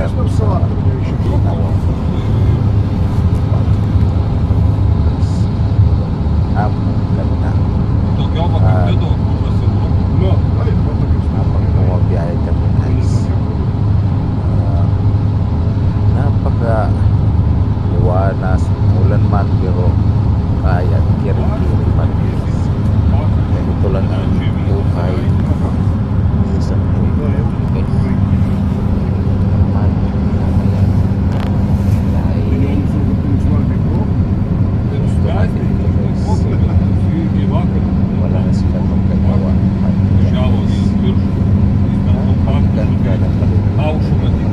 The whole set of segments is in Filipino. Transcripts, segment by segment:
честно, в салат тогда еще. Ganda. Но, ай, вот так и Habang bumabiyahe kami guys, napaka liwanas, ulan man pero kaya kiri-kiri pa rin guys. Ganito lang ang buhay sa isang buhay guys. Naman, dahil gusto natin ito guys, wala na silang magkagawa. Ang ganda ng wala yung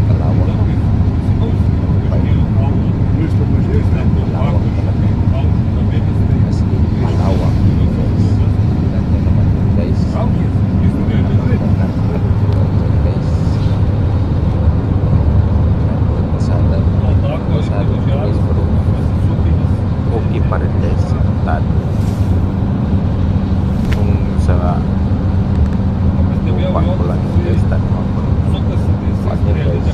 kalawang мы с тобой здесь, да? malawak talaga as in malawak guys. Ganda naman yun guys. Ganda guys. Pasada guys bro, okay pa rin guys tado kung sa lupa ko lang yung guys tanong ko paano guys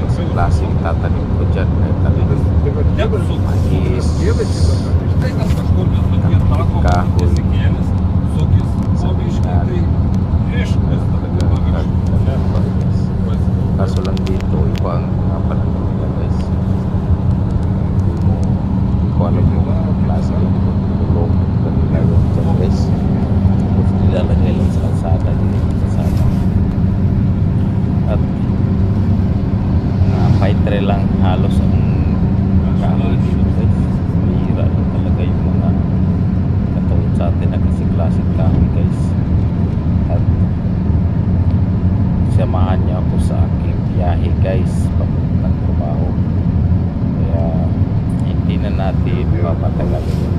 sa klaseng tatanim ko dyan ay talagang mais, kahoy, sabihan, talaga ganda pa rin guys. Kaso lang dito iba ang mga panahon nila guys. Hindi ko alam yung klase ng tulong kanila yun dyan guys. Tapos nilalagay lang sa kalsada, hindi sa kalsada. At fighter lang halos ang kahoy dito guys. Mahira lang talaga yung mga katulad sa atin na kasi klaseng kahoy guys. At samahan niya ako sa aking biyahe guys papuntang trabaho, kaya hindi na natin papatagalin yung